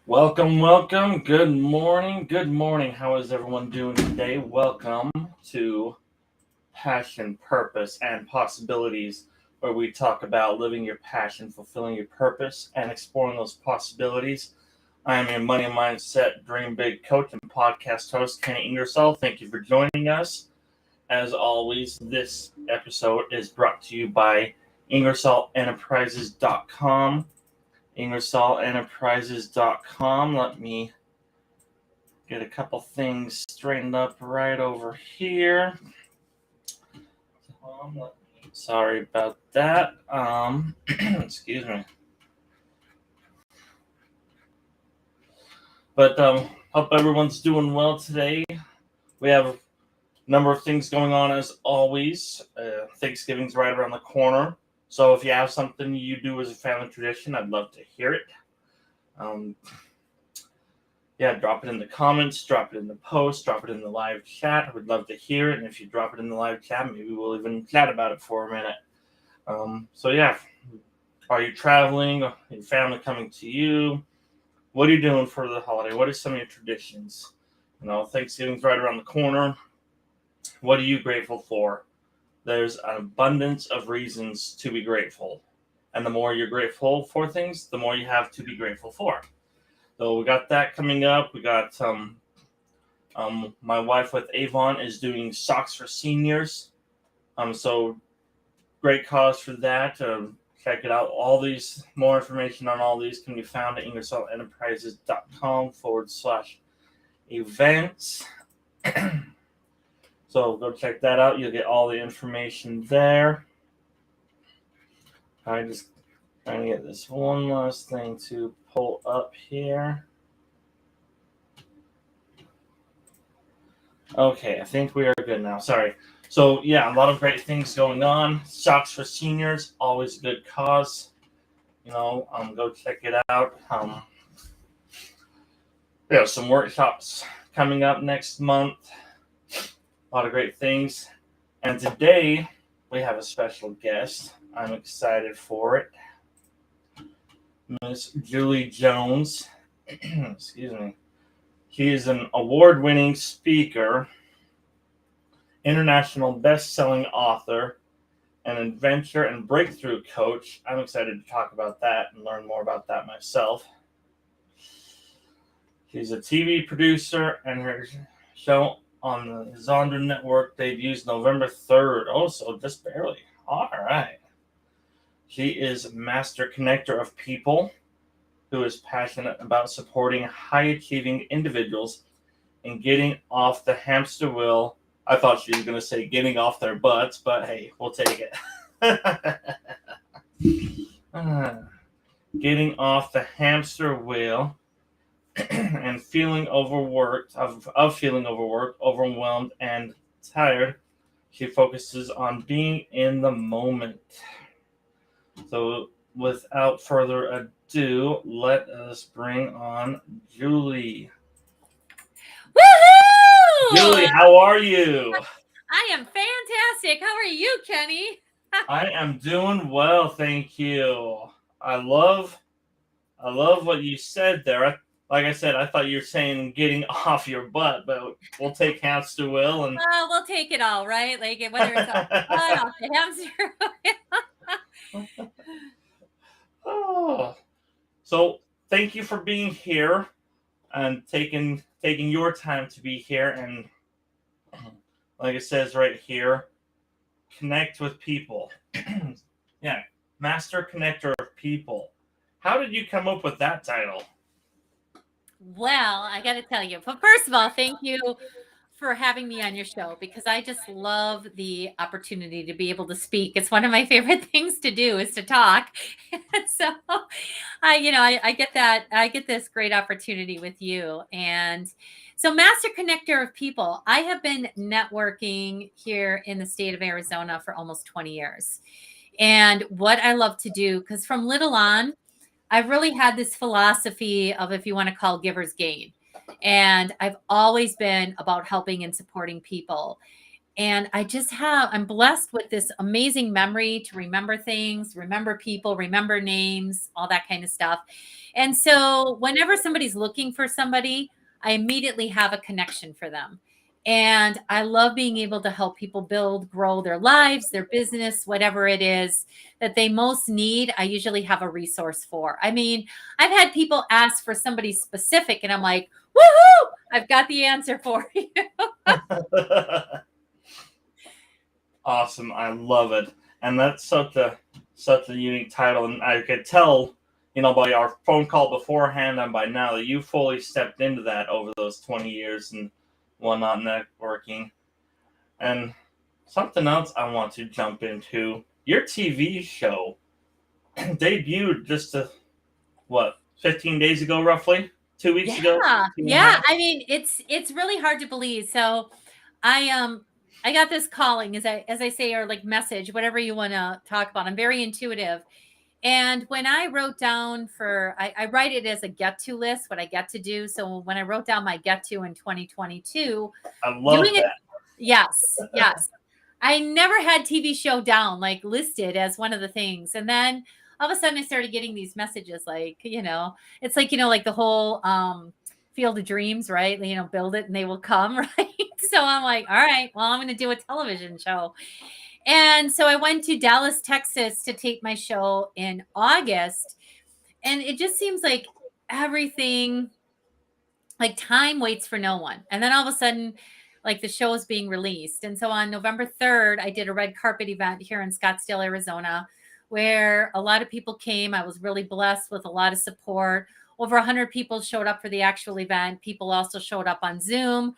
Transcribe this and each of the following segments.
Welcome, welcome. Good morning. Good morning. How is everyone doing today? Welcome to Passion, Purpose, and Possibilities, where we talk about living your passion, fulfilling your purpose, and exploring those possibilities. I am your money mindset, dream big coach and podcast host, Kenny Ingersoll. Thank you for joining us. As always, this episode is brought to you by IngersollEnterprises.com. IngersollEnterprises.com. Let me get a couple things straightened up right over here. Sorry about that. Excuse me. But hope everyone's doing well today. We have a number of things going on as always. Thanksgiving's right around the corner. So if you have something you do as a family tradition, I'd love to hear it. Drop it in the comments, drop it in the post, drop it in the live chat. I would love to hear it. And if you drop it in the live chat, maybe we'll even chat about it for a minute. Are you traveling? Your family coming to you? What are you doing for the holiday? What are some of your traditions? Thanksgiving's right around the corner. What are you grateful for? There's an abundance of reasons to be grateful. And the more you're grateful for things, the more you have to be grateful for. So we got that coming up. We got my wife with Avon is doing socks for seniors. So great cause for that. Check it out. More information on all these can be found at IngersollEnterprises.com/events. So go check that out. You'll get all the information there. I just trying to get this one last thing to pull up here. Okay, I think we are good now. Sorry. So, a lot of great things going on. Socks for seniors, always a good cause. Go check it out. We have some workshops coming up next month. A lot of great things. And today, we have a special guest. I'm excited for it. Miss Julie Jones. Excuse me. She is an award-winning speaker, international best-selling author, an adventure and breakthrough coach. I'm excited to talk about that and learn more about that myself. She's a TV producer, and her show on the Zonder Network debuts November 3rd. Oh, so just barely. All right. She is a master connector of people who is passionate about supporting high-achieving individuals and getting off the hamster wheel. I thought she was going to say getting off their butts, but hey, we'll take it. Getting off the hamster wheel and feeling overworked, overwhelmed, and tired. She focuses on being in the moment. So without further ado, let us bring on Julie. Woohoo! Julie, how are you? I am fantastic. How are you, Kenny? I am doing well, thank you. I love what you said there. Like I said, I thought you were saying getting off your butt, but we'll take hamster wheel and We'll take it all, right? Like whether it's off the butt, off the hamster. Oh. So thank you for being here and taking your time to be here, and like it says right here, connect with people. Master connector of people. How did you come up with that title? Well, I got to tell you, but first of all, thank you for having me on your show, because I just love the opportunity to be able to speak. It's one of my favorite things to do is to talk. So I get that. I get this great opportunity with you. And so master connector of people, I have been networking here in the state of Arizona for almost 20 years. And what I love to do, because from little on, I've really had this philosophy of, if you want to call givers gain. And I've always been about helping and supporting people. And I'm blessed with this amazing memory to remember things, remember people, remember names, all that kind of stuff. And so whenever somebody's looking for somebody, I immediately have a connection for them. And I love being able to help people build, grow their lives, their business, whatever it is that they most need. I usually have a resource for. I mean, I've had people ask for somebody specific, and I'm like, woohoo, I've got the answer for you. Awesome. I love it. And that's such a unique title. And I could tell, by our phone call beforehand and by now that you fully stepped into that over those 20 years and whatnot networking. And something else I want to jump into, your TV show debuted just 15 days ago, roughly? 2 weeks ago? Yeah. I mean, it's really hard to believe. So I got this calling, as I say, or like message, whatever you want to talk about. I'm very intuitive. And when I wrote down I write it as a get to list, what I get to do. So when I wrote down my get to in 2022, I love doing it, that. yes. I never had TV show down, like listed as one of the things. And then all of a sudden I started getting these messages like, it's like, like the whole Field of Dreams, right? Build it and they will come, right? So I'm like, all right, well, I'm going to do a television show. And so I went to Dallas, Texas to tape my show in August. And it just seems like everything, like time waits for no one. And then all of a sudden, like the show is being released. And so on November 3rd, I did a red carpet event here in Scottsdale, Arizona, where a lot of people came. I was really blessed with a lot of support. Over 100 people showed up for the actual event. People also showed up on Zoom.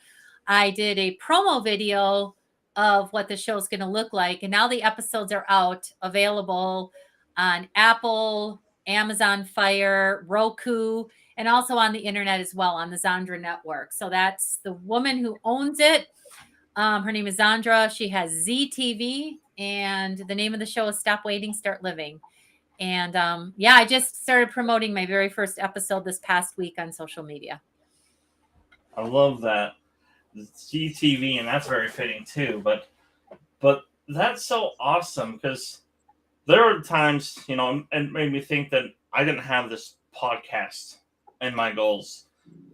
I did a promo video of what the show is going to look like. And now the episodes are out, available on Apple, Amazon Fire, Roku, and also on the internet as well on the Zandra network. So that's the woman who owns it. Her name is Zandra. She has ZTV, and the name of the show is Stop Waiting, Start Living. And I just started promoting my very first episode this past week on social media. I love that. ZTV, and that's very fitting too. But that's so awesome because there are times, it made me think that I didn't have this podcast in my goals,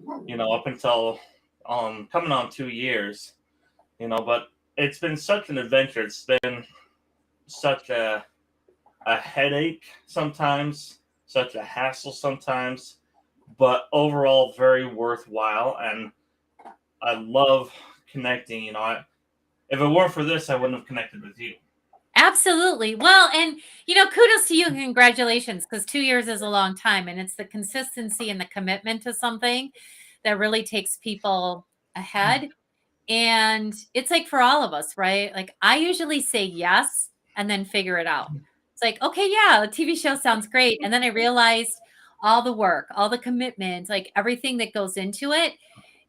up until coming on 2 years, but it's been such an adventure. It's been such a headache sometimes, such a hassle sometimes, but overall very worthwhile. And I love connecting. If it weren't for this, I wouldn't have connected with you. Absolutely. Well, and kudos to you and congratulations, because 2 years is a long time, and it's the consistency and the commitment to something that really takes people ahead. And it's like for all of us, right? Like I usually say yes and then figure it out. It's like, okay, yeah, a TV show sounds great. And then I realized all the work, all the commitment, like everything that goes into it.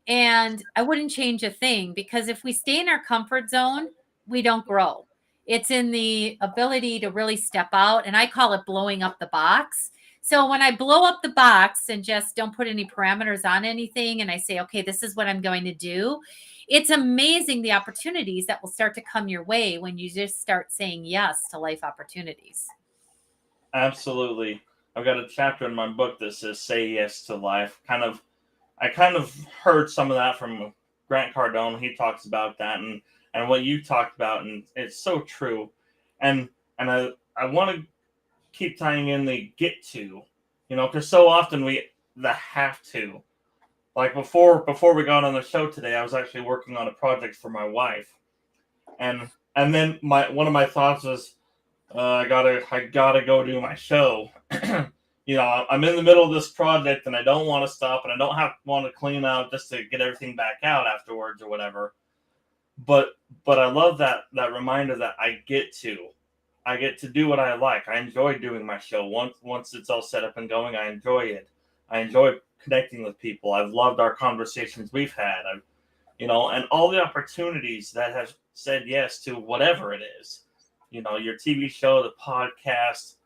And I wouldn't change a thing, because if we stay in our comfort zone, we don't grow. It's in the ability to really step out. And I call it blowing up the box. So when I blow up the box and just don't put any parameters on anything, and I say, okay, this is what I'm going to do, it's amazing the opportunities that will start to come your way when you just start saying yes to life opportunities. Absolutely. I've got a chapter in my book that says "Say Yes to Life." I kind of heard some of that from Grant Cardone. He talks about that and what you talked about, and it's so true. And I want to keep tying in the get to, because so often the have to. Like before we got on the show today, I was actually working on a project for my wife, and then one of my thoughts was, I gotta go do my show. I'm in the middle of this project and I don't want to stop, and I don't want to clean out just to get everything back out afterwards or whatever. But I love that reminder that I get to do what I like. I enjoy doing my show. Once it's all set up and going, I enjoy it. I enjoy connecting with people. I've loved our conversations we've had. And all the opportunities that have said yes to whatever it is. Your TV show, the podcast,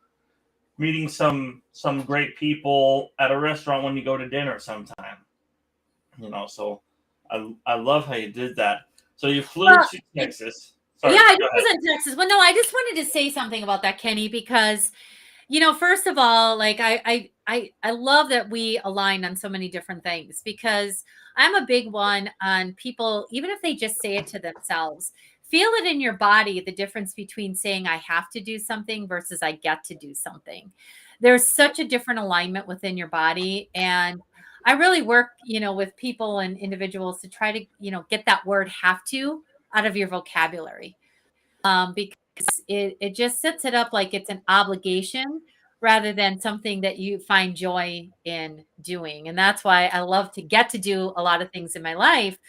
meeting some great people at a restaurant when you go to dinner sometime. So I love how you did that. So you flew Well, to Texas. Sorry, yeah, I go just ahead. was in Texas. Well, no, I just wanted to say something about that, Kenny, because first of all, like I love that we align on so many different things because I'm a big one on people, even if they just say it to themselves, feel it in your body, the difference between saying I have to do something versus I get to do something. There's such a different alignment within your body. And I really work, with people and individuals to try to, get that word have to out of your vocabulary. Because it just sets it up like it's an obligation rather than something that you find joy in doing. And that's why I love to get to do a lot of things in my life.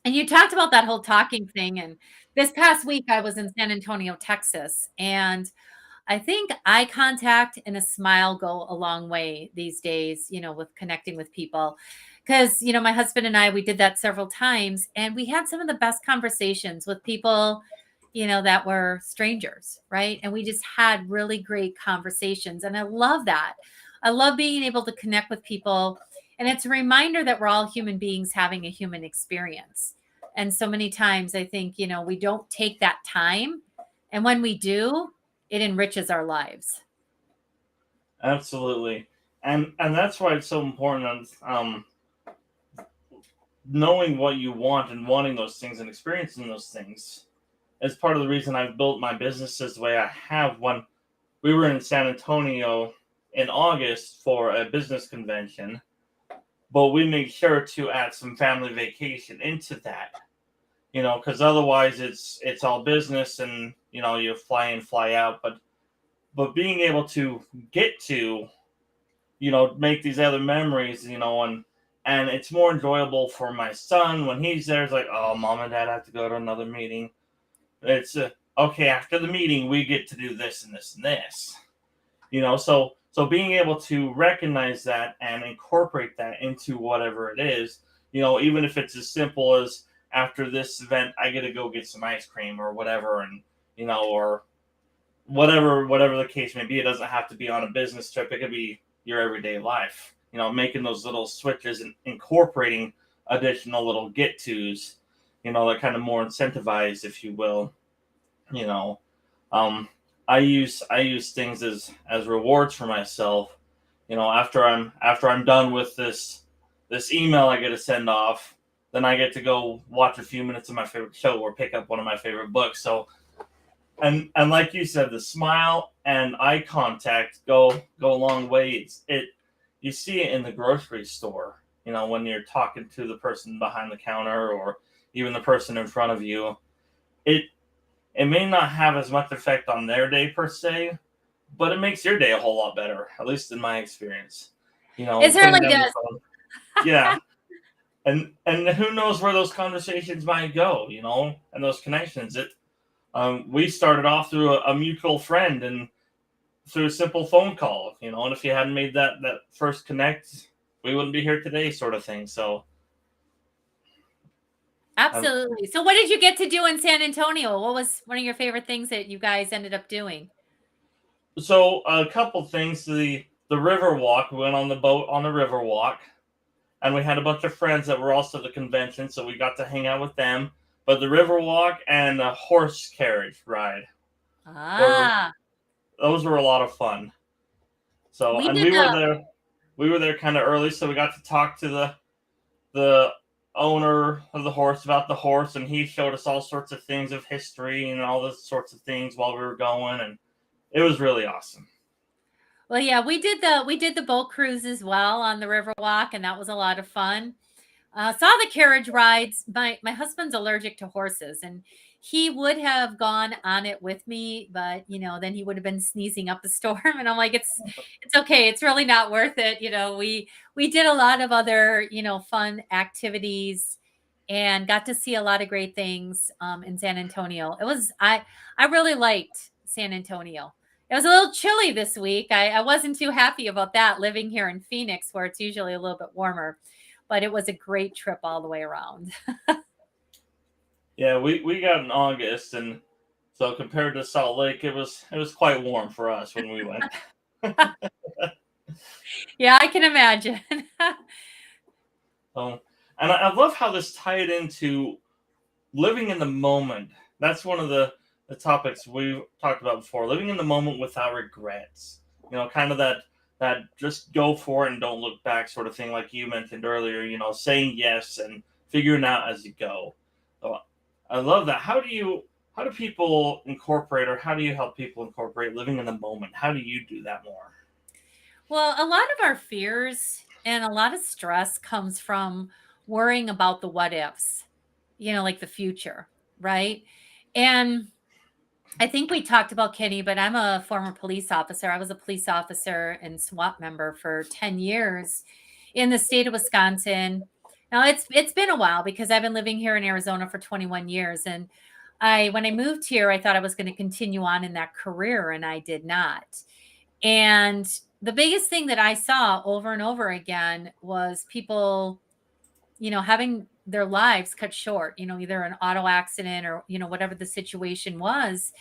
And you talked about that whole talking thing. And this past week, I was in San Antonio, Texas. And I think eye contact and a smile go a long way these days, with connecting with people. Because, my husband and I, we did that several times and we had some of the best conversations with people, that were strangers, right? And we just had really great conversations. And I love that. I love being able to connect with people. And it's a reminder that we're all human beings having a human experience. And so many times I think, we don't take that time. And when we do, it enriches our lives. Absolutely, and that's why it's so important. Knowing what you want and wanting those things and experiencing those things is part of the reason I've built my businesses the way I have. When we were in San Antonio in August for a business convention, but we made sure to add some family vacation into that. Because otherwise it's all business and you fly in, fly out. But being able to get to make these other memories, and it's more enjoyable for my son when he's there. It's like, oh, mom and dad have to go to another meeting. It's okay, after the meeting we get to do this and this and this. So being able to recognize that and incorporate that into whatever it is, even if it's as simple as after this event I get to go get some ice cream or whatever, and or whatever the case may be. It doesn't have to be on a business trip. It could be your everyday life. Making those little switches and incorporating additional little get tos. That kind of more incentivized, if you will. You know, um, I use things as rewards for myself. After I'm done with this email I get to send off, then I get to go watch a few minutes of my favorite show or pick up one of my favorite books. So and like you said, the smile and eye contact go a long way. You see it in the grocery store, when you're talking to the person behind the counter or even the person in front of you. It it may not have as much effect on their day per se, but it makes your day a whole lot better, at least in my experience. It Putting certainly down the does. phone. Yeah. And who knows where those conversations might go, and those connections. We started off through a mutual friend and through a simple phone call, and if you hadn't made that first connect, we wouldn't be here today, sort of thing. So, um, Absolutely. So what did you get to do in San Antonio? What was one of your favorite things that you guys ended up doing? so a couple things. The river walk. We went on the boat on the river walk, and we had a bunch of friends that were also at the convention, so we got to hang out with them. But the river walk and a horse carriage ride were Ah, those were a lot of fun. So, we and did the we were there kind of early, so we got to talk to the owner of the horse about the horse, and he showed us all sorts of things of history and all those sorts of things while we were going, and it was really awesome. Well, yeah, we did the boat cruise as well on the Riverwalk, and that was a lot of fun. Saw the carriage rides. My husband's allergic to horses, and he would have gone on it with me, but then he would have been sneezing up a storm, and I'm like, it's okay. It's really not worth it. We did a lot of other fun activities, and got to see a lot of great things in San Antonio. I really liked San Antonio. It was a little chilly this week. I wasn't too happy about that living here in Phoenix, where it's usually a little bit warmer, but it was a great trip all the way around. Yeah, we got in August, and so compared to Salt Lake, it was quite warm for us when we went. Yeah, I can imagine. So, and I love how this tied into living in the moment. That's one of the topics we've talked about before. Living in the moment without regrets. Kind of that just go for it and don't look back sort of thing, like you mentioned earlier. Saying yes and figuring out as you go. So I love that. How do people incorporate, or how do you help people incorporate living in the moment? How do you do that more? Well, a lot of our fears and a lot of stress comes from worrying about the what ifs, like the future, right? And I think we talked about Kenny, but I'm a former police officer. I was a police officer and SWAT member for 10 years in the state of Wisconsin. Now it's been a while because I've been living here in Arizona for 21 years, and I when I moved here I thought I was going to continue on in that career, and I did not. And the biggest thing that I saw over and over again was people, having their lives cut short, either an auto accident or, whatever the situation was.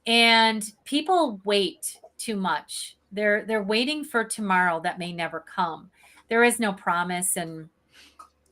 And people wait too much. They're waiting for tomorrow that may never come. There is no promise. And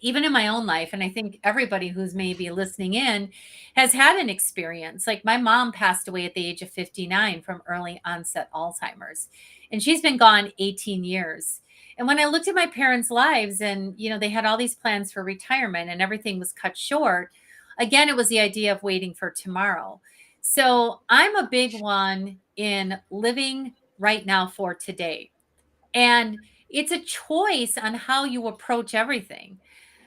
even in my own life, and I think everybody who's maybe listening in has had an experience. Like my mom passed away at the age of 59 from early onset Alzheimer's, and she's been gone 18 years. And when I looked at my parents' lives and, they had all these plans for retirement and everything was cut short, again, it was the idea of waiting for tomorrow. So I'm a big one in living right now for today. And it's a choice on how you approach everything,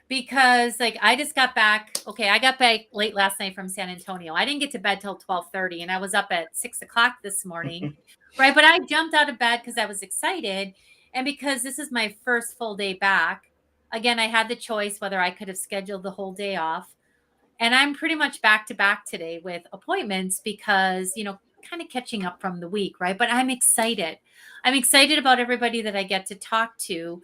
because like I just got back. Okay, I got back late last night from San Antonio. I didn't get to bed till 12:30, and I was up at 6 o'clock this morning. Right. But I jumped out of bed because I was excited. And because this is my first full day back, again, I had the choice whether I could have scheduled the whole day off. And I'm pretty much back to back today with appointments because, kind of catching up from the week. Right. But I'm excited. I'm excited about everybody that I get to talk to,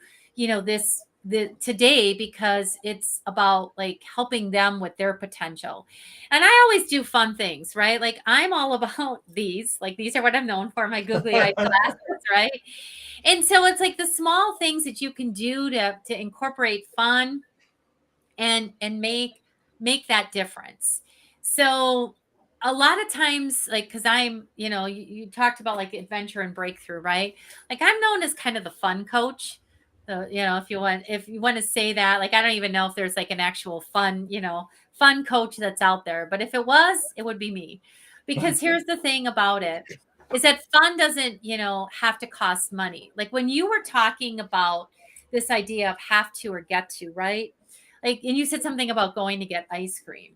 today, because it's about like helping them with their potential. And I always do fun things, right? Like I'm all about these, like these are what I'm known for, my googly eyed glasses, right? And so it's like the small things that you can do to incorporate fun and make that difference. So a lot of times, like, because I'm, you talked about like adventure and breakthrough, right? Like I'm known as kind of the fun coach. So, if you want to say that, like I don't even know if there's like an actual fun coach that's out there, but if it was, it would be me. Because here's the thing about it is that fun doesn't, have to cost money. Like when you were talking about this idea of have to or get to, right? Like, and you said something about going to get ice cream.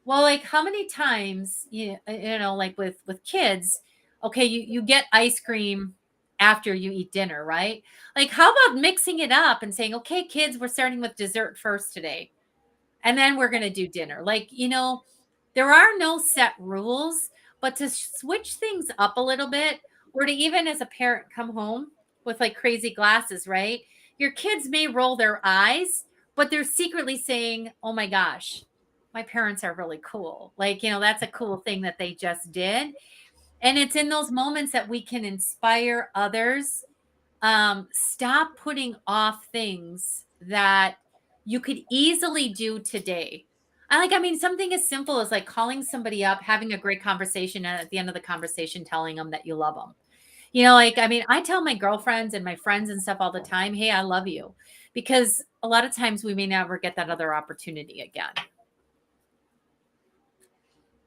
Well, like how many times, like with kids, okay, you get ice cream after you eat dinner, right? Like how about mixing it up and saying, "Okay, kids, we're starting with dessert first today, and then we're going to do dinner." Like, there are no set rules, but to switch things up a little bit, or to even as a parent come home with like crazy glasses, right? Your kids may roll their eyes, but they're secretly saying, "Oh my gosh, my parents are really cool." Like, that's a cool thing that they just did. And it's in those moments that we can inspire others. Stop putting off things that you could easily do today. I mean, something as simple as like calling somebody up, having a great conversation, and at the end of the conversation, telling them that you love them. I mean, I tell my girlfriends and my friends and stuff all the time, "Hey, I love you," because a lot of times we may never get that other opportunity again.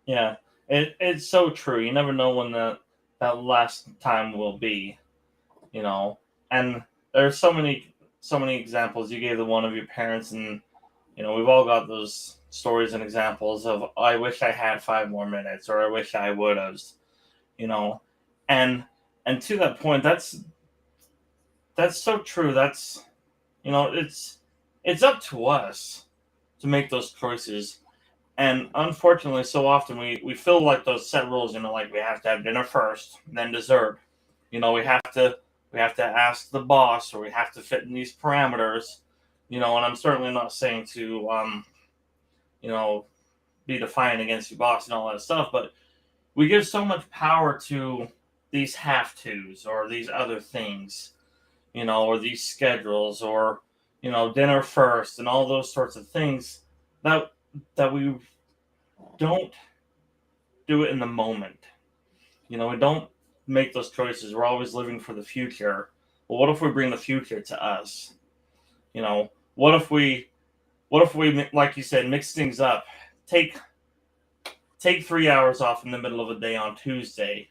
Yeah, it's so true. You never know when that last time will be. you know. And there's so many examples. You gave the one of your parents, and we've all got those stories and examples of, I wish I had 5 more minutes, or I wish I would have, you know. And to that point, that's so true. That's it's up to us to make those choices. And unfortunately, so often we feel like those set rules, like we have to have dinner first, then dessert. We have to ask the boss, or we have to fit in these parameters. And I'm certainly not saying to you know, be defiant against your boss and all that stuff, but we give so much power to these have tos, or these other things, or these schedules, or dinner first, and all those sorts of things that that we don't do it in the moment. We don't make those choices. We're always living for the future. Well, what if we bring the future to us? What if we, like you said, mix things up? Take take 3 hours off in the middle of a day on Tuesday.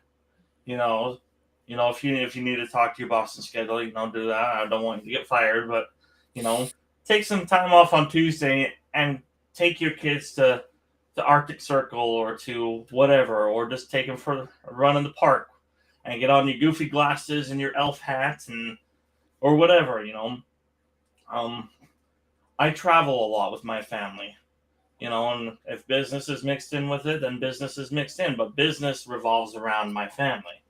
You know, if you need to talk to your boss and schedule, do that. I don't want you to get fired, but you know, take some time off on Tuesday and take your kids to Arctic Circle or to whatever, or just take them for a run in the park and get on your goofy glasses and your elf hats and or whatever. Um, I travel a lot with my family. And if business is mixed in with it, then business is mixed in. But business revolves around my family.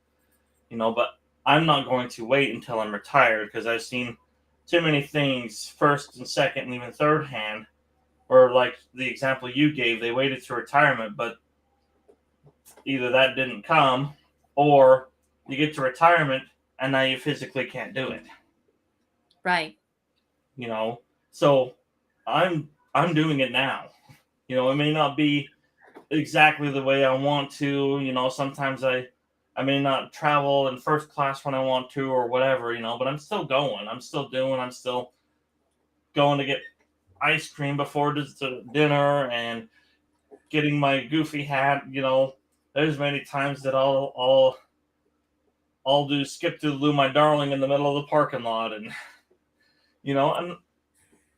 But I'm not going to wait until I'm retired because I've seen too many things first and second and even third hand. Or like the example you gave, they waited to retirement, but either that didn't come or you get to retirement and now you physically can't do it. Right. So I'm doing it now. It may not be exactly the way I want to. Sometimes I may not travel in first class when I want to or whatever, but I'm still going. I'm still going to get ice cream before dinner and getting my goofy hat. There's many times that I'll do skip to Lou my darling in the middle of the parking lot, and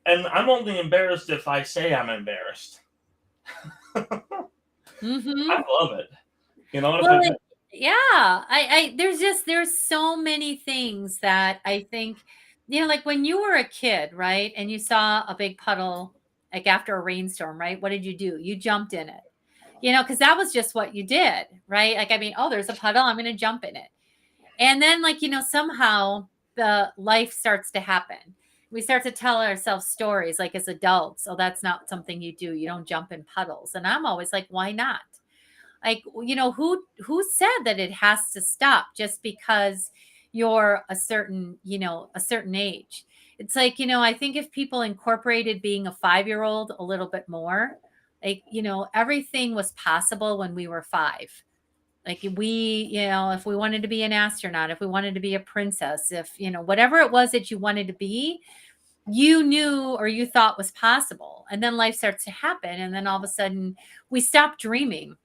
and I'm only embarrassed if I say I'm embarrassed. Mm-hmm. I love it. Well, there's so many things that I think, like when you were a kid, right? And you saw a big puddle, like after a rainstorm, right? What did you do? You jumped in it, because that was just what you did, right? Like, I mean, oh, there's a puddle, I'm going to jump in it. And then, like, somehow the life starts to happen. We start to tell ourselves stories like as adults. Oh, that's not something you do. You don't jump in puddles. And I'm always like, why not? Like, who said that it has to stop just because you're a certain age? It's like, I think if people incorporated being a 5-year-old a little bit more, like, everything was possible when we were 5. Like, if we wanted to be an astronaut, if we wanted to be a princess, if, whatever it was that you wanted to be, you knew or you thought was possible. And then life starts to happen. And then all of a sudden we stop dreaming.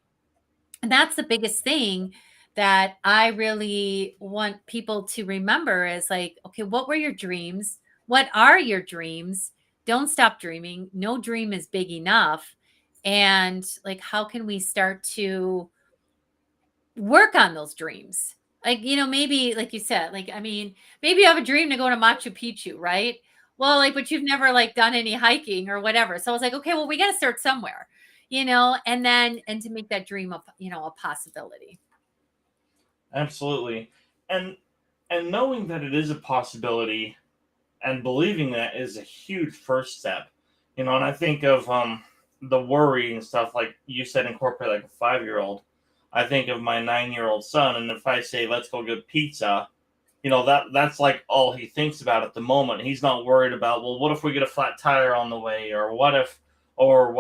And that's the biggest thing that I really want people to remember is like, okay, what were your dreams? What are your dreams? Don't stop dreaming. No dream is big enough. And like, how can we start to work on those dreams? Like, maybe like you said, like, I mean, maybe you have a dream to go to Machu Picchu, right? Well, like, but you've never like done any hiking or whatever. So I was like, okay, well, we got to start somewhere, and to make that dream a possibility. Absolutely. And knowing that it is a possibility and believing that is a huge first step. And I think of the worry and stuff like you said, incorporate like a 5-year-old. I think of my 9-year-old son, and if I say let's go get pizza, that's like all he thinks about at the moment. He's not worried about, well, what if we get a flat tire on the way, or what if, or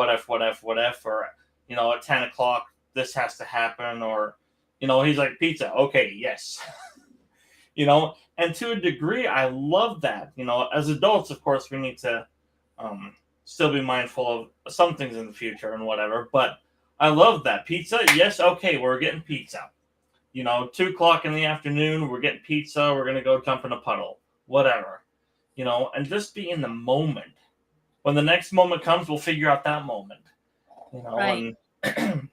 at 10 o'clock this has to happen, or he's like, pizza, okay, yes. And to a degree I love that. As adults, of course, we need to still be mindful of some things in the future and whatever, but I love that. Pizza, yes, okay, we're getting pizza. 2 o'clock in the afternoon, we're getting pizza, we're gonna go jump in a puddle, whatever. And just be in the moment. When the next moment comes, we'll figure out that moment. Right. And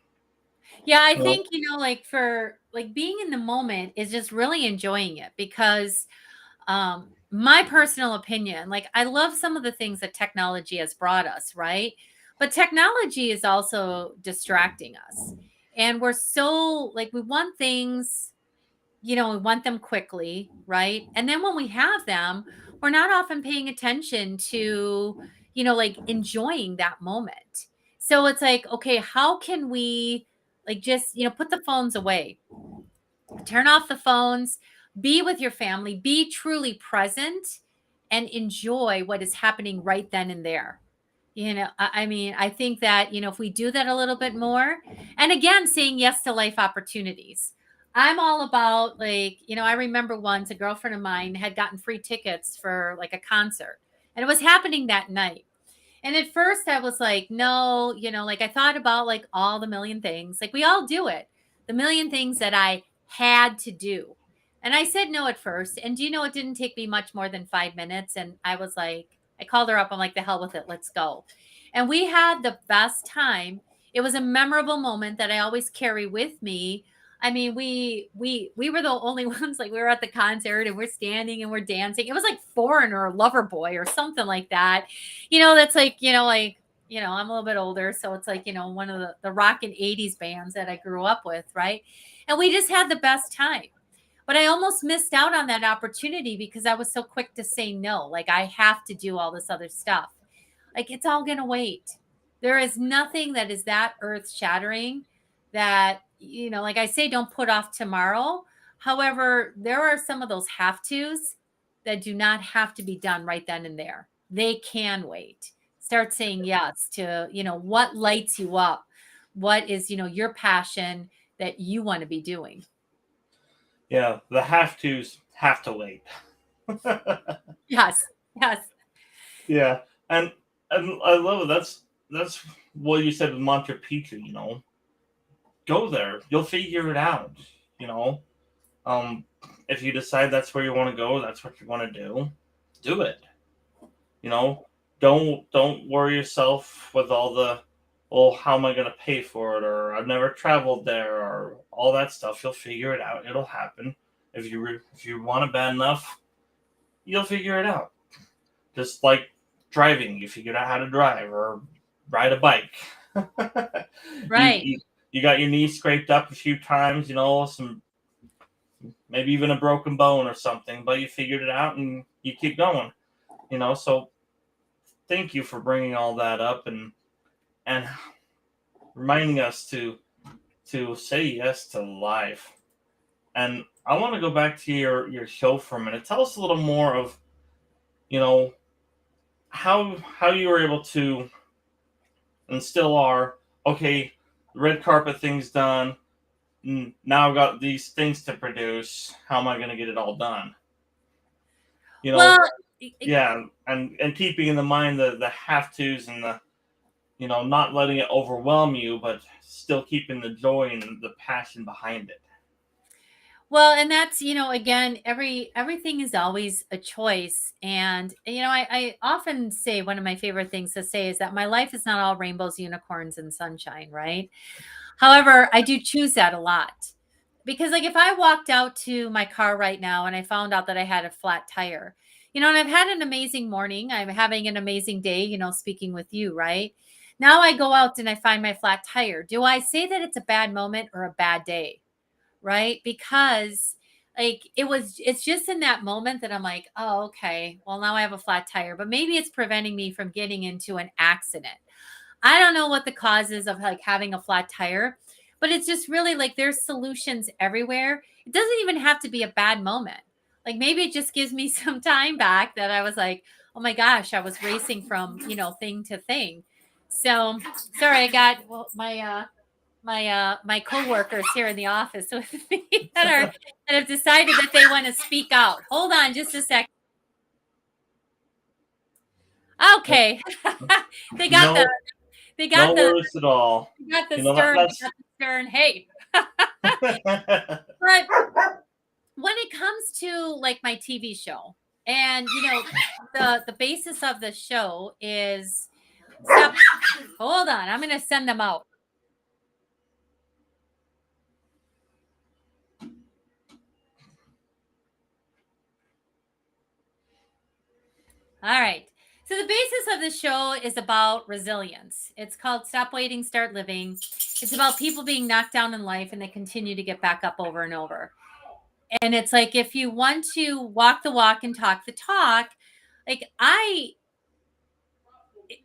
Yeah, I well, think, like for like being in the moment is just really enjoying it because my personal opinion, like I love some of the things that technology has brought us, right? But technology is also distracting us. And we're so like we want things, we want them quickly, right? And then when we have them, we're not often paying attention to, like enjoying that moment. So it's like, okay, how can we like just, put the phones away, turn off the phones, be with your family, be truly present, and enjoy what is happening right then and there. I mean, I think that, if we do that a little bit more, and again, saying yes to life opportunities. I'm all about, like, I remember once a girlfriend of mine had gotten free tickets for like a concert, and it was happening that night. And at first I was like, no, like I thought about like all the million things, like we all do it, the million things that I had to do. And I said no at first. And do you know, it didn't take me much more than 5 minutes. And I was like, I called her up. I'm like, the hell with it. Let's go. And we had the best time. It was a memorable moment that I always carry with me. I mean, we were the only ones. Like, we were at the concert and we're standing and we're dancing. It was like Foreigner or Loverboy or something like that. That's like, I'm a little bit older. So it's like, one of the rock and 80s bands that I grew up with. Right. And we just had the best time. But I almost missed out on that opportunity because I was so quick to say no. Like, I have to do all this other stuff. Like, it's all going to wait. There is nothing that is that earth shattering that, like I say, don't put off tomorrow. However, there are some of those have tos that do not have to be done right then and there. They can wait. Start saying yes to, what lights you up, what is, your passion that you want to be doing. Yeah, the have tos have to wait. Yes. Yes. Yeah, and I love it. That's what you said with Machu Picchu. Go there. You'll figure it out. You know, um, if you decide that's where you want to go, that's what you want to do. Do it. You know, don't worry yourself with all the, well, how am I going to pay for it, or I've never traveled there, or all that stuff. You'll figure it out. It'll happen. If you want it bad enough, you'll figure it out. Just like driving, you figured out how to drive or ride a bike. you, Right. you you got your knee scraped up a few times, some maybe even a broken bone or something, but you figured it out and you keep going. So thank you for bringing all that up and reminding us to say yes to life. And I want to go back to your show for a minute. Tell us a little more of you know how you were able to and still are, okay, red carpet thing's done. Now I've got these things to produce. How am I going to get it all done? You know, Well, yeah, and keeping in the mind the have tos and the not letting it overwhelm you, but still keeping the joy and the passion behind it. well, and that's, again, everything is always a choice. And, I often say one of my favorite things to say is that my life is not all rainbows, unicorns, and sunshine, right? However, I do choose that a lot. Because, like, if I walked out to my car right now and I found out that I had a flat tire, and I've had an amazing morning, I'm having an amazing day, speaking with you, right? Now I go out and I find my flat tire. Do I say that it's a bad moment or a bad day? Right? Because, like, it's just in that moment that I'm like, oh, okay, well, now I have a flat tire, but maybe it's preventing me from getting into an accident. I don't know what the cause is of like having a flat tire, but it's just really like there's solutions everywhere. It doesn't even have to be a bad moment. Like, maybe it just gives me some time back that I was like, oh my gosh, I was racing from, thing to thing. So sorry, I got, well, my coworkers here in the office with me that have decided that they want to speak out. Hold on just a second. Okay. they got the No, they no got the worries at all. they got the You know that stern they that's got the stern hey. But when it comes to like my TV show, and the basis of the show is stop. Hold on, I'm gonna send them out. All right. So the basis of the show is about resilience. It's called Stop Waiting, Start Living. It's about people being knocked down in life and they continue to get back up over and over. And it's like, if you want to walk the walk and talk the talk, like,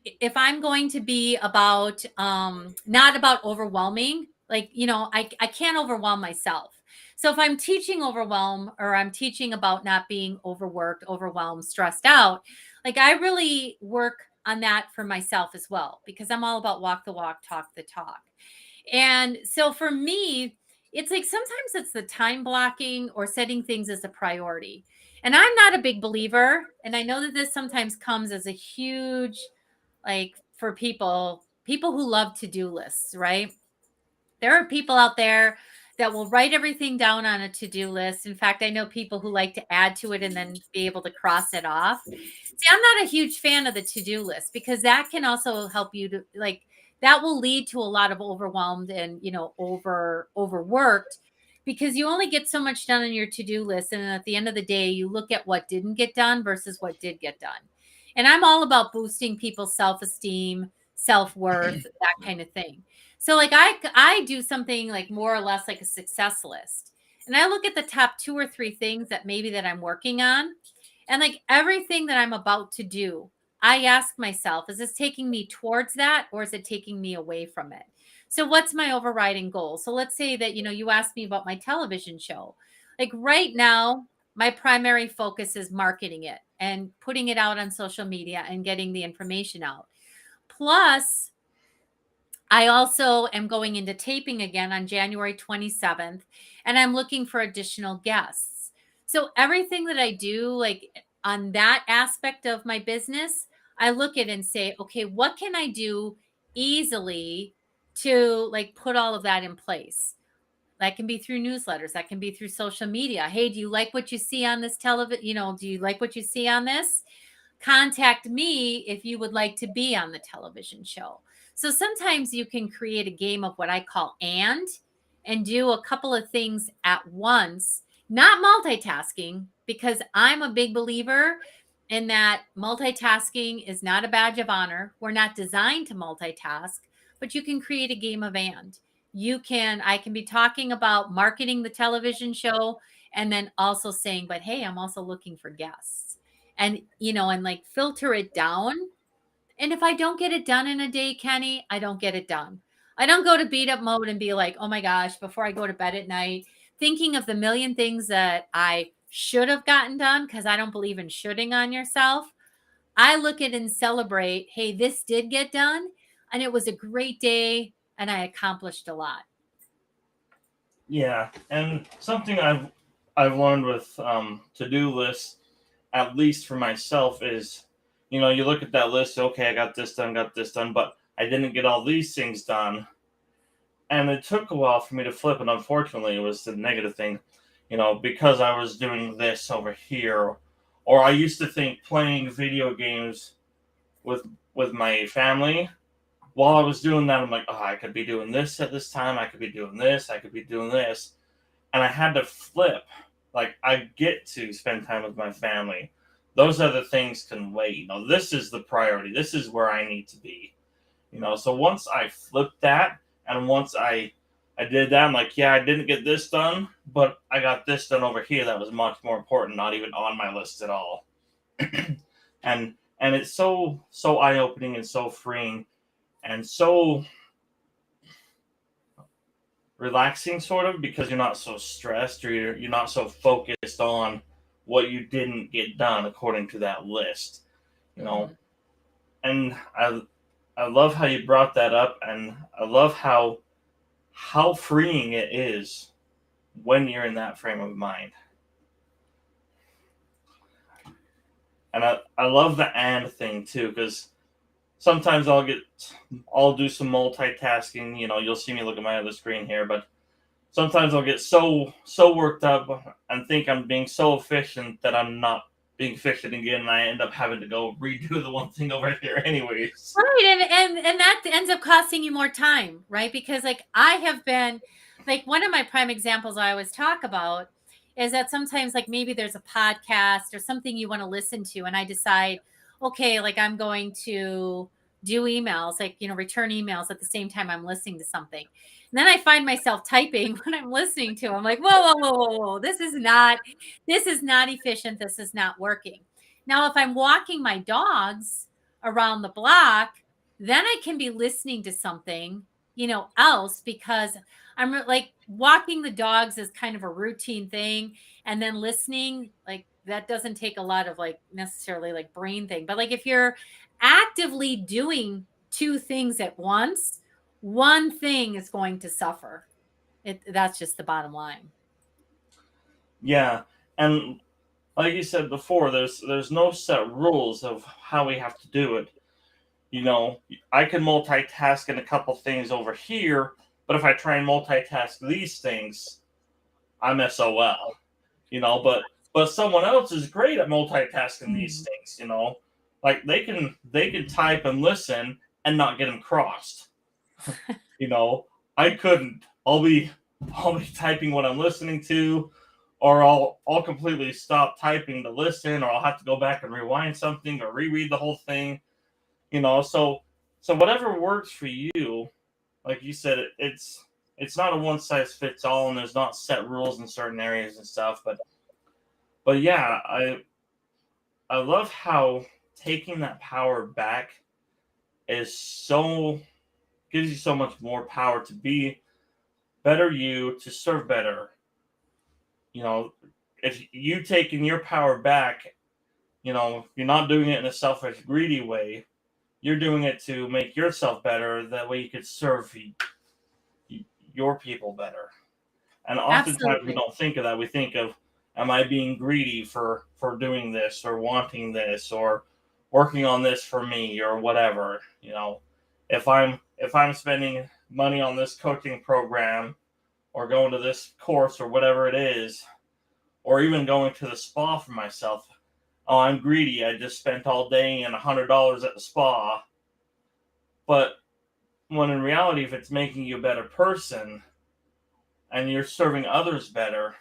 if I'm going to be about not about overwhelming, like, I can't overwhelm myself. So if I'm teaching overwhelm, or I'm teaching about not being overworked, overwhelmed, stressed out, like, I really work on that for myself as well, because I'm all about walk the walk, talk the talk. And so for me, it's like sometimes it's the time blocking or setting things as a priority. And I'm not a big believer. And I know that this sometimes comes as a huge, like for people who love to do lists, right? There are people out there that will write everything down on a to-do list. In fact, I know people who like to add to it and then be able to cross it off. See, I'm not a huge fan of the to-do list because that can also help you to like that will lead to a lot of overwhelmed and overworked because you only get so much done on your to-do list, and at the end of the day you look at what didn't get done versus what did get done. And I'm all about boosting people's self-esteem, self-worth, that kind of thing. So like I do something like more or less like a success list. And I look at the top 2 or 3 things that maybe that I'm working on, and like everything that I'm about to do, I ask myself, is this taking me towards that or is it taking me away from it? So what's my overriding goal? So let's say that you asked me about my television show. Like right now, my primary focus is marketing it and putting it out on social media and getting the information out. Plus, I also am going into taping again on January 27th, and I'm looking for additional guests. So everything that I do, like on that aspect of my business, I look at and say, okay, what can I do easily to like put all of that in place? That can be through newsletters, that can be through social media. Hey, do you like what you see on this television? Do you like what you see on this? Contact me if you would like to be on the television show. So sometimes you can create a game of what I call and do a couple of things at once, not multitasking, because I'm a big believer in that multitasking is not a badge of honor. We're not designed to multitask, but you can create a game of I can be talking about marketing the television show and then also saying, but hey, I'm also looking for guests and like filter it down. And if I don't get it done in a day, Kenny, I don't get it done. I don't go to beat up mode and be like, oh my gosh, before I go to bed at night, thinking of the million things that I should have gotten done because I don't believe in shoulding on yourself. I look at and celebrate, hey, this did get done and it was a great day and I accomplished a lot. Yeah, and something I've learned with to-do lists, at least for myself, is you look at that list. Okay, I got this done, but I didn't get all these things done, and it took a while for me to flip. And unfortunately, it was the negative thing, because I was doing this over here, or I used to think playing video games with with my family. While I was doing that, I'm like, oh, I could be doing this at this time. I could be doing this. I could be doing this. And I had to flip. Like, I get to spend time with my family. Those other things can wait. This is the priority. This is where I need to be. So once I flipped that, and once I did that, I'm like, yeah, I didn't get this done, but I got this done over here that was much more important, not even on my list at all. and and it's so eye-opening and so freeing and so relaxing, sort of, because you're not so stressed, or you're not so focused on what you didn't get done according to that list. you know Mhm. and I love how you brought that up, and I love how freeing it is when you're in that frame of mind. And I love the and thing too, because sometimes I'll do some multitasking. You'll see me look at my other screen here, but sometimes I'll get so worked up and think I'm being so efficient that I'm not being efficient again, and I end up having to go redo the one thing over here anyways. Right. And that ends up costing you more time, right? Because like I have been like one of my prime examples I always talk about is that sometimes like maybe there's a podcast or something you want to listen to, and I decide, okay, like I'm going to do emails, like return emails at the same time I'm listening to something. And then I find myself typing when I'm listening to. I'm like, whoa, whoa, whoa, whoa, whoa. This is not efficient. This is not working. Now, if I'm walking my dogs around the block, then I can be listening to something, else, because I'm like walking the dogs is kind of a routine thing. And then listening, like that doesn't take a lot of like necessarily like brain thing, but like if you're actively doing two things at once, one thing is going to suffer. That's just the bottom line. Yeah, and like you said before, there's no set rules of how we have to do it. You know, I can multitask in a couple things over here, but if I try and multitask these things, I'm SOL. You know, but someone else is great at multitasking these things. You know, like they can type and listen and not get them crossed. You know, I couldn't. I'll be typing what I'm listening to, or I'll completely stop typing to listen, or I'll have to go back and rewind something or reread the whole thing. You know, so whatever works for you, like you said, it's not a one size fits all, and there's not set rules in certain areas and stuff. But yeah, I love how taking that power back is so gives you so much more power to be better you, to serve better. You know, if you taking your power back, you know, you're not doing it in a selfish, greedy way. You're doing it to make yourself better. That way you could serve your people better. And oftentimes we Absolutely. don't think of that. We think of, am I being greedy for doing this or wanting this or working on this for me or whatever? You know, if I'm spending money on this coaching program or going to this course or whatever it is, or even going to the spa for myself. Oh, I'm greedy. I just spent all day and $100 at the spa. But when in reality, if it's making you a better person and you're serving others better,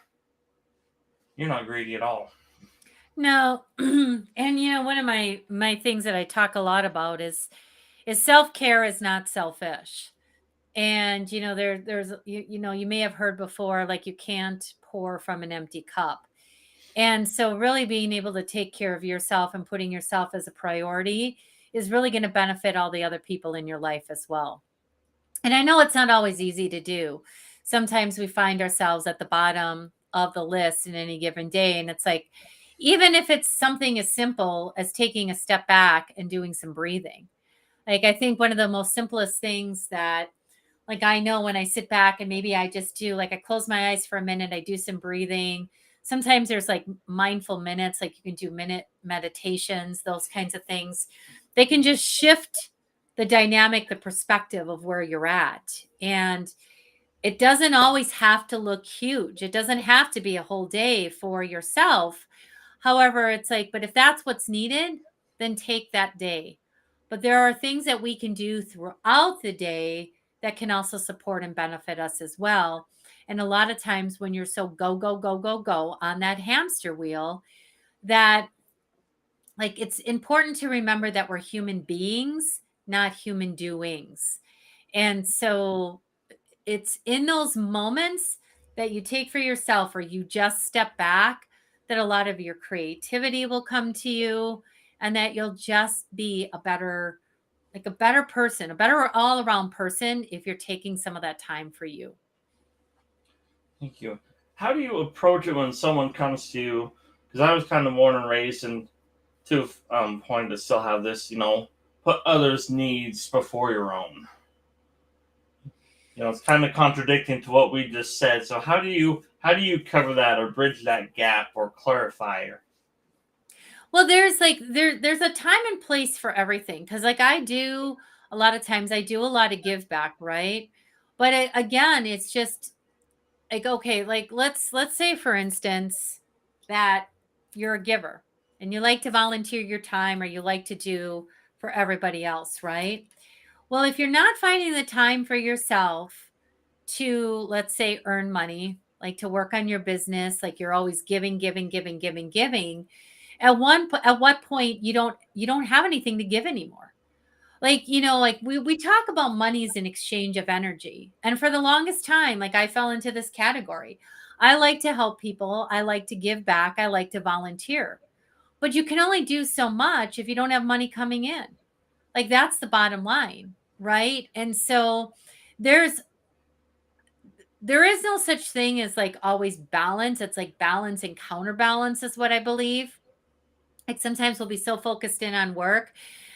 you're not greedy at all. No, and one of my things that I talk a lot about is self-care is not selfish. And there's you may have heard before, like, you can't pour from an empty cup. And so really being able to take care of yourself and putting yourself as a priority is really going to benefit all the other people in your life as well. And I know it's not always easy to do. Sometimes we find ourselves at the bottom of the list in any given day. And it's like, even if it's something as simple as taking a step back and doing some breathing. Like, I think one of the most simplest things that, like, I know when I sit back and maybe I just do, like, I close my eyes for a minute, I do some breathing. Sometimes there's like mindful minutes, like you can do minute meditations, those kinds of things. They can just shift the dynamic, the perspective of where you're at. And it doesn't always have to look huge. It doesn't have to be a whole day for yourself. However, it's like, but if that's what's needed, then take that day. But there are things that we can do throughout the day that can also support and benefit us as well. And a lot of times when you're so go, go, go, go, go on that hamster wheel, that, like, it's important to remember that we're human beings, not human doings. And so it's in those moments that you take for yourself or you just step back that a lot of your creativity will come to you, and that you'll just be a better person, a better all around person if you're taking some of that time for you. Thank you. How do you approach it when someone comes to you? Because I was kind of born and raised and to point to still have this, you know, put others' needs before your own. You know, it's kind of contradicting to what we just said. So how do you cover that or bridge that gap or clarify? Well, there's a time and place for everything, cuz like I do a lot of times I do a lot of give back, right? But again, it's just like, okay, like let's say for instance that you're a giver and you like to volunteer your time or you like to do for everybody else, right? Well, if you're not finding the time for yourself to, let's say, earn money, like to work on your business, like you're always giving, giving, giving, giving, giving, at what point you don't have anything to give anymore. Like, like we talk about money as an exchange of energy. And for the longest time, like I fell into this category. I like to help people, I like to give back, I like to volunteer. But you can only do so much if you don't have money coming in. Like, that's the bottom line, right? And so there's there is no such thing as like always balance. It's like balance and counterbalance is what I believe. Like sometimes we'll be so focused in on work,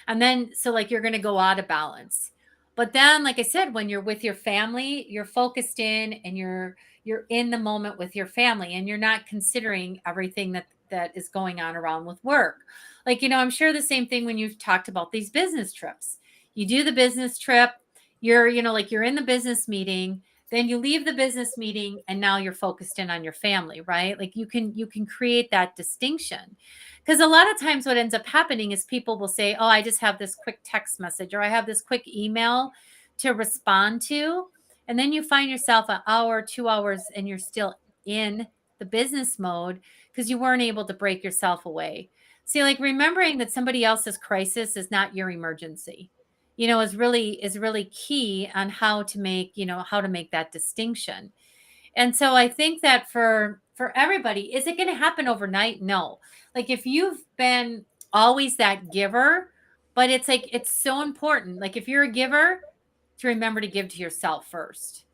and then so like you're going to go out of balance. But then like I said, when you're with your family, you're focused in and you're in the moment with your family, and you're not considering everything that is going on around with work. Like, I'm sure the same thing when you've talked about these business trips. You do the business trip, like you're in the business meeting, then you leave the business meeting and now you're focused in on your family, right? Like you can create that distinction. Because a lot of times what ends up happening is people will say, "Oh, I just have this quick text message or I have this quick email to respond to." And then you find yourself an hour, 2 hours, and you're still in the business mode because you weren't able to break yourself away. See, like remembering that somebody else's crisis is not your emergency, is really key on how to make that distinction. And so I think that for everybody, is it going to happen overnight? No. Like if you've been always that giver, but it's like it's so important. Like if you're a giver, to remember to give to yourself first,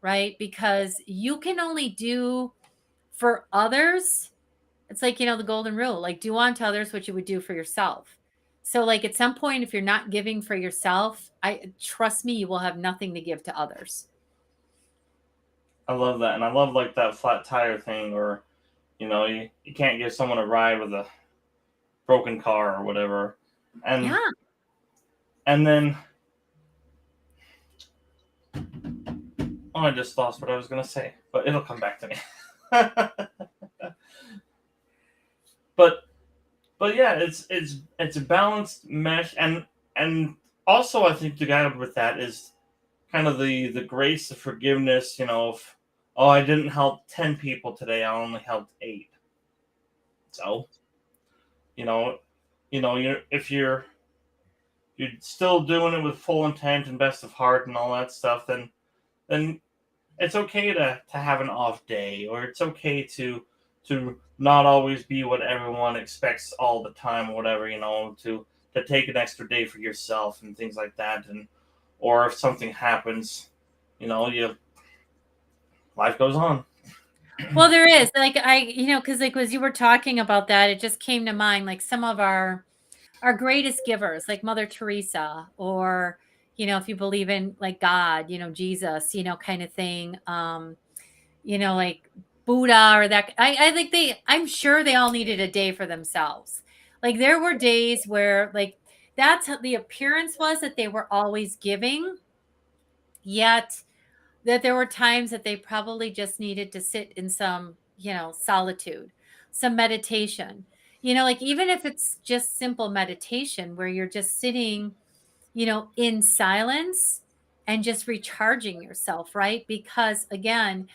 right? Because you can only do for others. It's like, the golden rule, like do unto others what you would do for yourself. So like at some point if you're not giving for yourself, I trust me, you will have nothing to give to others. I love that, and I love like that flat tire thing, or you can't give someone a ride with a broken car or whatever, and Yeah. and then I just lost what I was gonna say, but it'll come back to me. but but yeah, it's a balanced mesh, and also I think the guide with that is kind of the grace of forgiveness. If, oh, I didn't help 10 people today, I only helped 8. So you know if you're still doing it with full intent and best of heart and all that stuff, then it's okay to have an off day, or it's okay to not always be what everyone expects all the time, or whatever, to take an extra day for yourself and things like that. And or if something happens, you life goes on. Well, there is like because like as you were talking about that, it just came to mind like some of our greatest givers, like Mother Teresa, or if you believe in like God, Jesus, kind of thing. Like Buddha or that. I think I'm sure they all needed a day for themselves. Like there were days where like that's how the appearance was that they were always giving, yet that there were times that they probably just needed to sit in some, solitude, some meditation. Like even if it's just simple meditation where you're just sitting, in silence and just recharging yourself, right? Because again,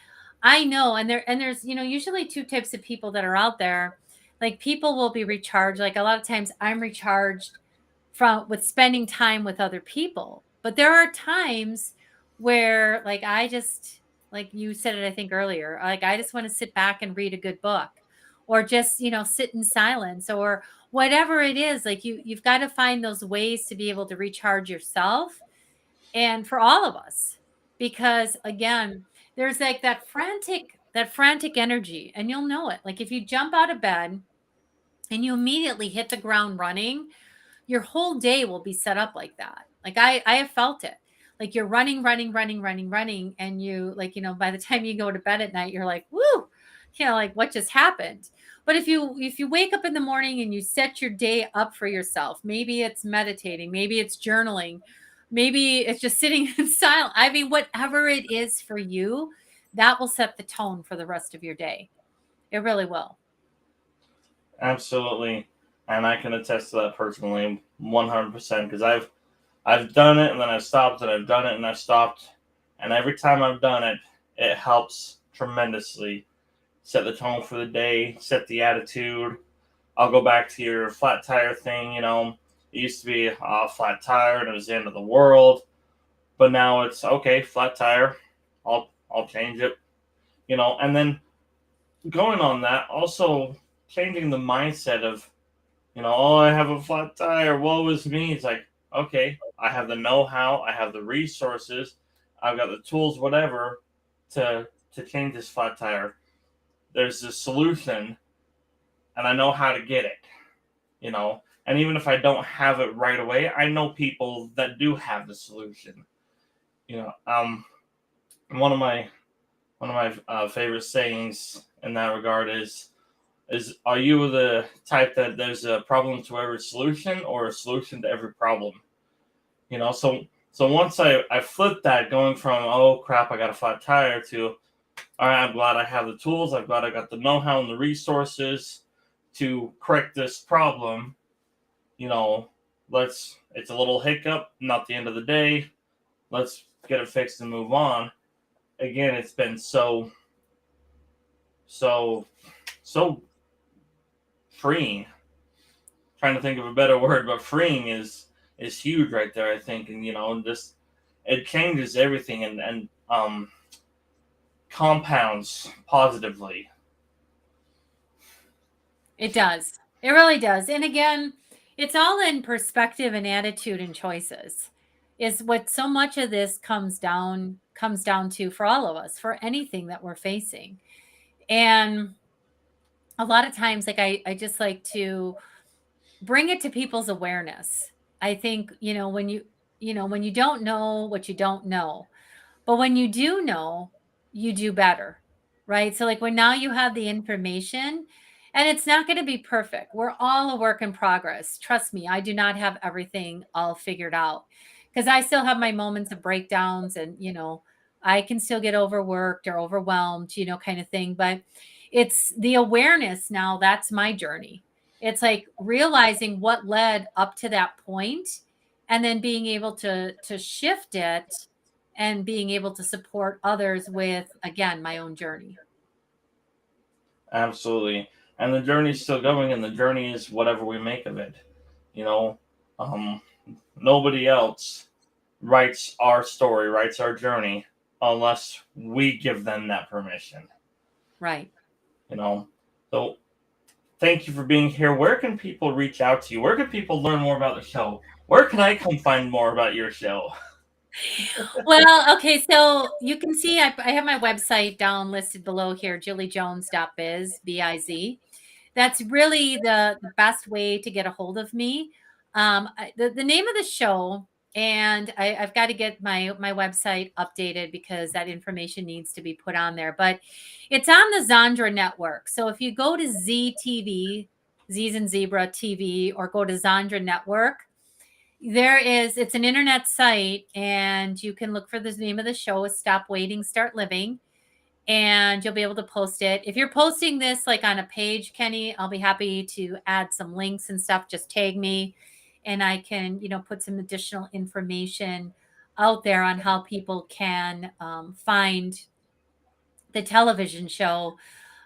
I know, and there's, usually two types of people that are out there. Like people will be recharged. Like a lot of times I'm recharged from with spending time with other people. But there are times where like I just like you said it I think earlier, like I just want to sit back and read a good book, or just, sit in silence, or whatever it is. Like you've got to find those ways to be able to recharge yourself, and for all of us, because again, there's like that frantic energy, and you'll know it. Like if you jump out of bed and you immediately hit the ground running, your whole day will be set up like that. Like I have felt it. Like you're running, running, running, running, running, and you like, by the time you go to bed at night, you're like, woo, like what just happened? But if you wake up in the morning and you set your day up for yourself, maybe it's meditating, maybe it's journaling, maybe it's just sitting in silence. I mean, whatever it is for you, that will set the tone for the rest of your day. It really will. Absolutely, and I can attest to that personally, 100%. Because I've done it and then I've stopped, and I've done it and I've stopped, and every time I've done it, it helps tremendously. Set the tone for the day, set the attitude. I'll go back to your flat tire thing. It used to be a flat tire and it was the end of the world, but now it's okay, flat tire. I'll change it. And then going on that, also changing the mindset of, oh, I have a flat tire, woe is me. It's like, okay, I have the know-how, I have the resources, I've got the tools, whatever. to change this flat tire. There's a solution, and I know how to get it. You know, and even if I don't have it right away, I know people that do have the solution. You know, one of my favorite sayings in that regard is are you the type that there's a problem to every solution or a solution to every problem? You know, so once I flipped that, going from, oh crap, I got a flat tire, to, all right, I'm glad I have the tools, I'm glad I got the know-how and the resources to correct this problem. You know, it's a little hiccup, not the end of the day. Let's get it fixed and move on. Again, it's been so so so freeing. Trying to think of a better word, but freeing is huge right there, I think. And just, it changes everything, and compounds positively. It does. It really does. And again, it's all in perspective and attitude and choices. Is what so much of this comes down to for all of us, for anything that we're facing. And a lot of times, like I just like to bring it to people's awareness. I think, when you don't know what you don't know, but when you do know, you do better, right? So, like, when now you have the information, and it's not going to be perfect. We're all a work in progress. Trust me, I do not have everything all figured out, because I still have my moments of breakdowns, and, I can still get overworked or overwhelmed, kind of thing. But it's the awareness now. That's my journey. It's like realizing what led up to that point, and then being able to shift it, and being able to support others with, again, my own journey. Absolutely. And the journey's still going, and the journey is whatever we make of it. You know, um, nobody else writes our story, writes our journey, unless we give them that permission. Right. You know, so thank you for being here. Where can people reach out to you? Where can people learn more about the show? Where can I come find more about your show? Well, okay, so you can see I have my website down listed below here, jillyjones.biz, biz. That's really the best way to get a hold of me. The name of the show, and I've got to get my website updated because that information needs to be put on there. But it's on the Zandra Network. So if you go to ZTV, Z's and Zebra TV, or go to Zandra Network, it's an internet site, and you can look for the name of the show is Stop Waiting, Start Living, and you'll be able to post it. If you're posting this like on a page, Kenny, I'll be happy to add some links and stuff. Just tag me, and I can, put some additional information out there on how people can find the television show.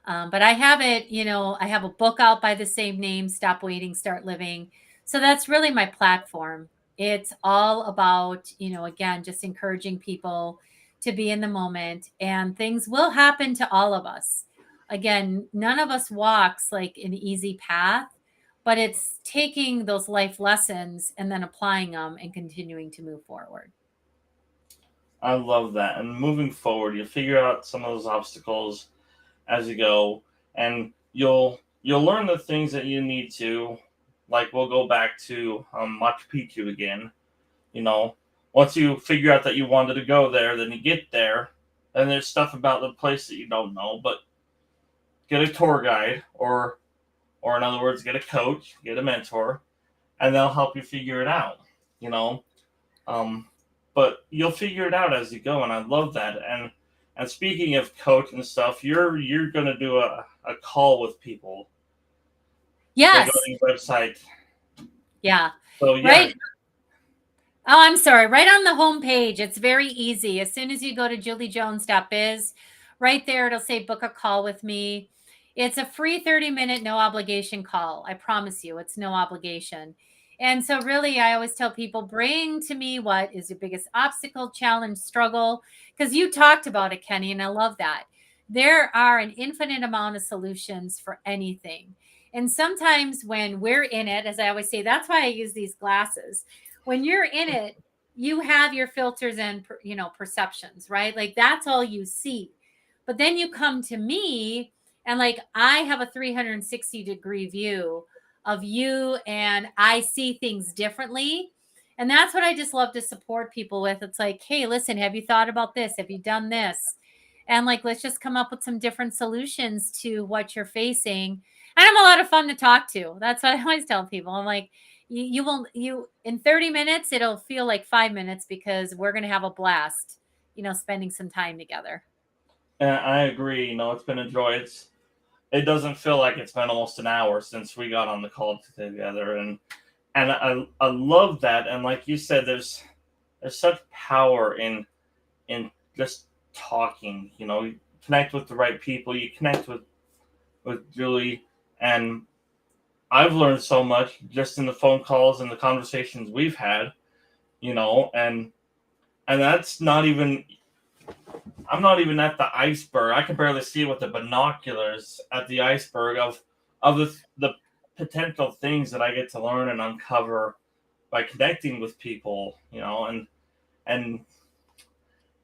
But I have it, I have a book out by the same name, Stop Waiting, Start Living. So that's really my platform. It's all about, again, just encouraging people to be in the moment, and things will happen to all of us. Again, none of us walks like an easy path, but it's taking those life lessons and then applying them and continuing to move forward. I love that. And moving forward, you figure out some of those obstacles as you go, and you'll learn the things that you need to. Like, we'll go back to Machu Picchu again. You know, once you figure out that you wanted to go there, then you get there, and there's stuff about the place that you don't know. But get a tour guide, or in other words, get a coach, get a mentor, and they'll help you figure it out. You know, um, but you'll figure it out as you go, and I love that. And speaking of coach and stuff, you're gonna do a call with people. They go Yes. to your website. Yeah. So yeah, Right. Oh, I'm sorry. Right on the homepage, it's very easy. As soon as you go to juliejones.biz, right there, it'll say book a call with me. It's a free 30-minute, no obligation call. I promise you, it's no obligation. And so, really, I always tell people, bring to me what is your biggest obstacle, challenge, struggle, because you talked about it, Kenny, and I love that. There are an infinite amount of solutions for anything. And sometimes when we're in it, as I always say, that's why I use these glasses. When you're in it, you have your filters and perceptions, right? Like that's all you see. But then you come to me and like I have a 360-degree view of you and I see things differently. And that's what I just love to support people with. It's like, hey, listen, have you thought about this? Have you done this? And like, let's just come up with some different solutions to what you're facing. And I'm a lot of fun to talk to. That's what I always tell people. I'm like, you in 30 minutes, it'll feel like 5 minutes because we're going to have a blast, spending some time together. And I agree. It's been a joy. It doesn't feel like it's been almost an hour since we got on the call together, and I love that. And like you said, there's such power in just talking. You connect with the right people. You connect with Julie, and I've learned so much just in the phone calls and the conversations we've had. And that's not even. I'm not even at the iceberg. I can barely see with the binoculars at the iceberg of the potential things that I get to learn and uncover by connecting with people. And and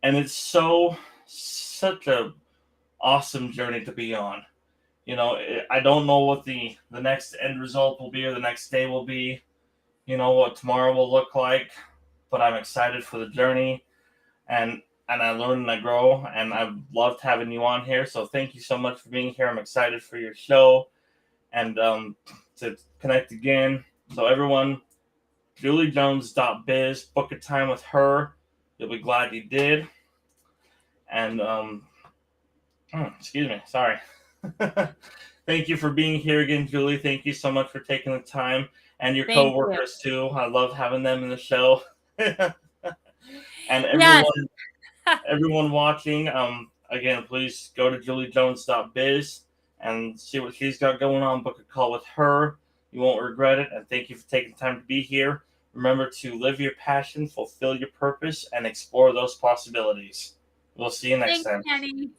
it's such a awesome journey to be on. I don't know what the next end result will be or the next day will be. What tomorrow will look like, but I'm excited for the journey, and I learn and I grow, and I've loved having you on here. So thank you so much for being here. I'm excited for your show and to connect again. So everyone, juliejones.biz, book a time with her. You'll be glad you did. And excuse me, sorry. Thank you for being here again, Julie. Thank you so much for taking the time, and your Thank you. coworkers too. I love having them in the show. And Yes. everyone watching, again, please go to juliejones.biz and see what she's got going on. Book a call with her. You won't regret it. And thank you for taking the time to be here. Remember to live your passion, fulfill your purpose, and explore those possibilities. We'll see you next Thanks, time. Kenny.